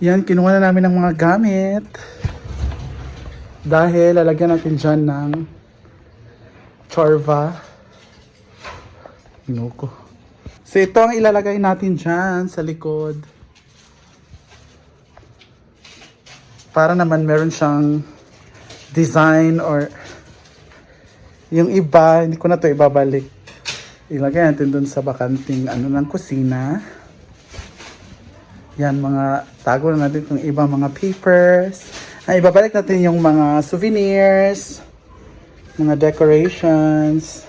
Yan, kinuha na namin ng mga gamit. Dahil lalagyan natin dyan ng chorva. Inuko. So ito ang ilalagay natin dyan sa likod. Para naman meron siyang design or yung iba, hindi ko na to ibabalik. Ilagay natin dun sa bakanting ng kusina. Yan, mga tago na natin yung iba mga papers. Ay, ibabalik natin yung mga souvenirs, mga decorations.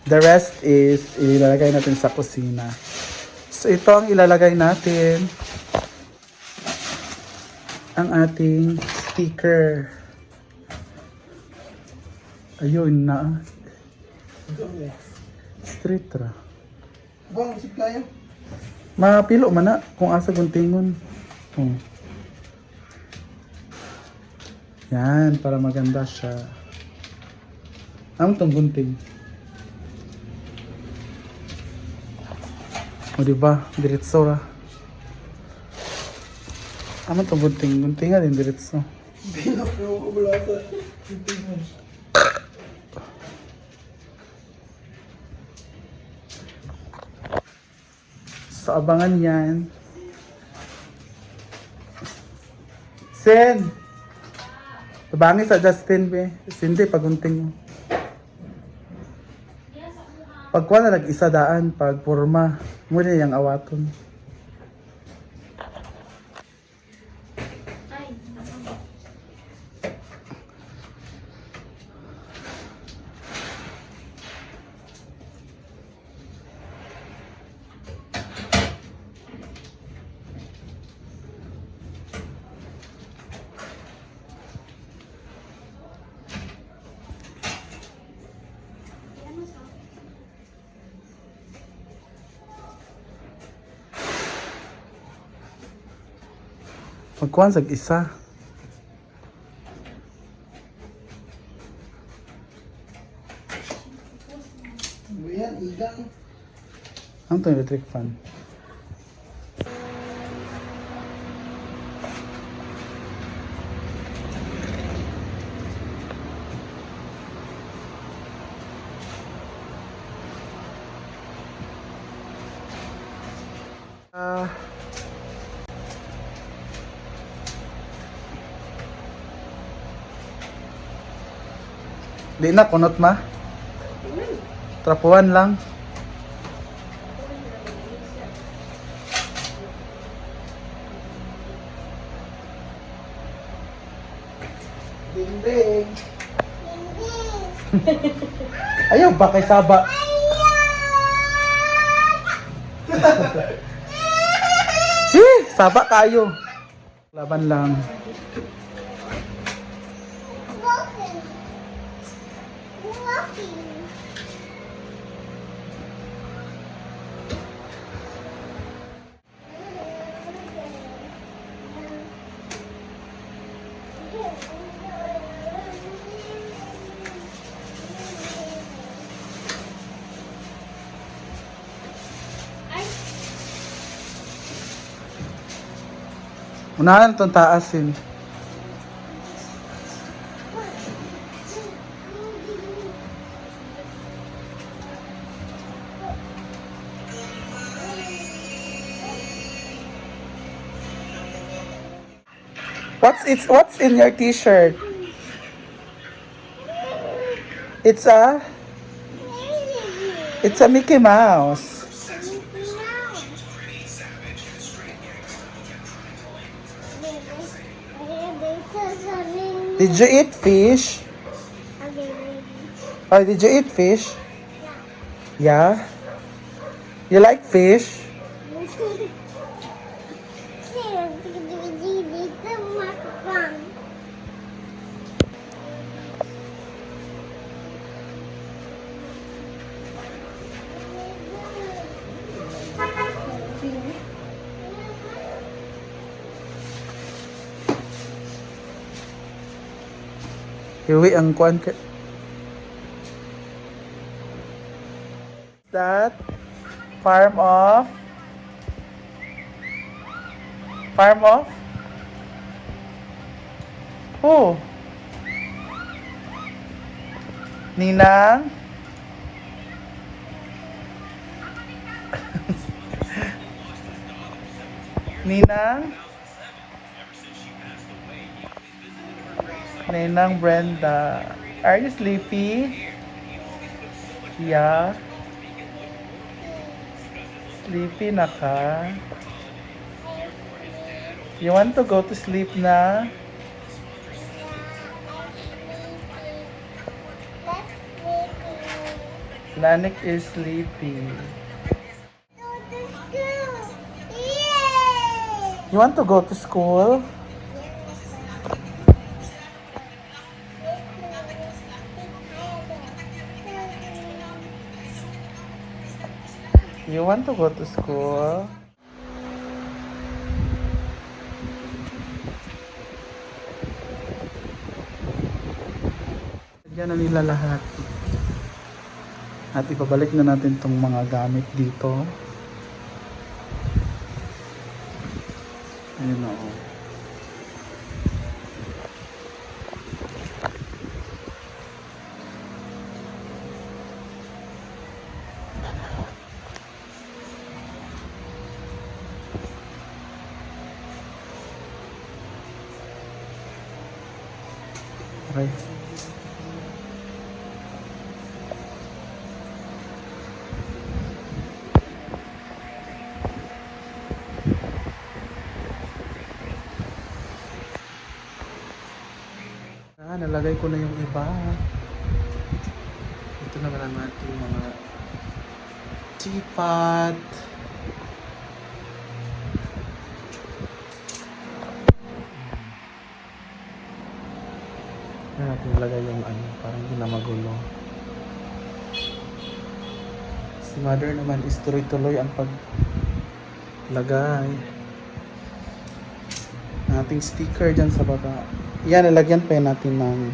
The rest is ilalagay natin sa kusina. So ito ang ilalagay natin. Ang ating sticker. Ayun na. Street ra. Bang, si Playa. Mapilo man na kung asa guntingon. Oh. Yan, para maganda siya. Ang tong gunting. O diba? Diretso ra. Ano tong gunting? Gunting nga din diretso. Bilok yung kabulata. So, abangan yan. Sen! Tabangi sa Justin, be. Sindi, pagunting mo. Pagkuha na nag-isa daan, pag purma, muna yung awaton. Pagkuhan sa isa. Buyan, igang. Ano ito electric fan? Di na, kunot ma. Trapuan lang. Dinding. Ayaw ba kay Saba? Saba kayo. Laban lang. Unahan itong taasin. What's in your t-shirt? It's a Mickey Mouse. Did you eat fish? Oh, did you eat fish? Yeah. You like fish? Iwi ang kuan ka. That farm of Farm off? Who? Ninang? Ninang? Ninang Brenda. Are you sleepy? Yeah. Sleepy na ka? You want to go to sleep na? Lanik is sleepy. You want to go to school? You want to go to school? Yan na nila lahat. At ipabalik na natin tong mga gamit dito. Ayun o. Okay. Nalagay ko na yung iba. Ito naman ang ating mga teapot. Natin ilagay yung parang hindi na magulo. Si mother naman is tuloy-tuloy ang paglagay ng ating sticker dyan sa baba. Yan, nilagyan pa natin ng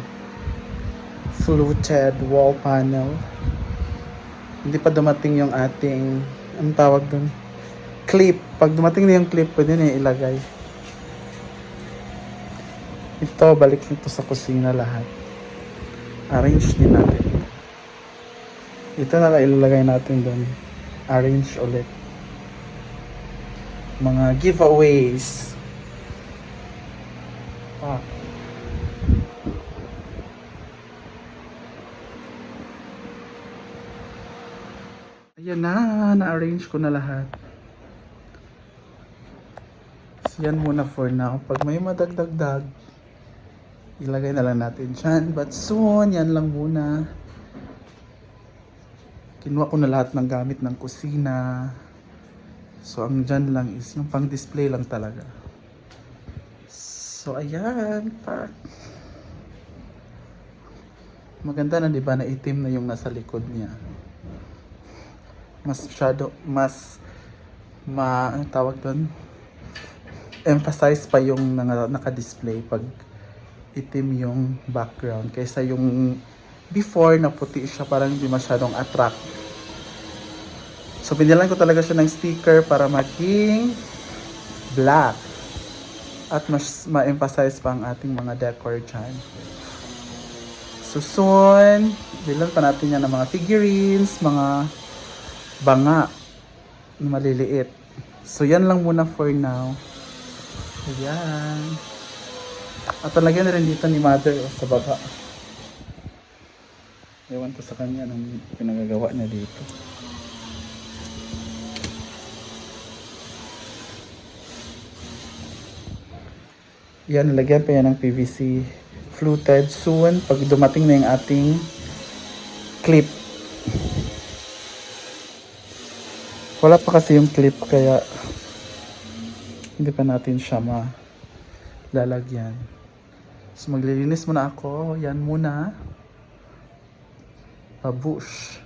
fluted wall panel. Hindi pa dumating yung ating, anong tawag dun? Clip. Pag dumating na yung clip, pwede na ilagay. Ito, balik nito sa kusina lahat. Arrange din natin. Ito na lang ilalagay natin dun. Arrange ulit. Mga giveaways. Ayan na, na-arrange ko na lahat. So yan muna for now. Pag may madagdagdag, ilagay na lang natin dyan. But soon, yan lang muna. Kinuha ko na lahat ng gamit ng kusina. So ang dyan lang is yung pang display lang talaga. So ayan, maganda na, diba, na itim na yung nasa likod niya. Mas anong tawag doon? Emphasize pa yung naka-display pag itim yung background kaysa yung before na puti siya, parang hindi masyadong attract. So pinilan ko talaga siya ng sticker para maging black at mas ma-emphasize pa ang ating mga decor dyan. So soon, bilan pa natin yan ng mga figurines, mga banga na maliliit. So yan lang muna for now. Ayan. At talagyan na rin dito ni mother sa baba. Ewan ko sa kanya nung pinagagawa niya dito. Yan, nalagyan pa yan ng PVC fluted. Soon, pag dumating na yung ating clip. Wala pa kasi yung clip kaya hindi pa natin siya malalagyan. So maglilinis muna ako. Yan muna. Pabush.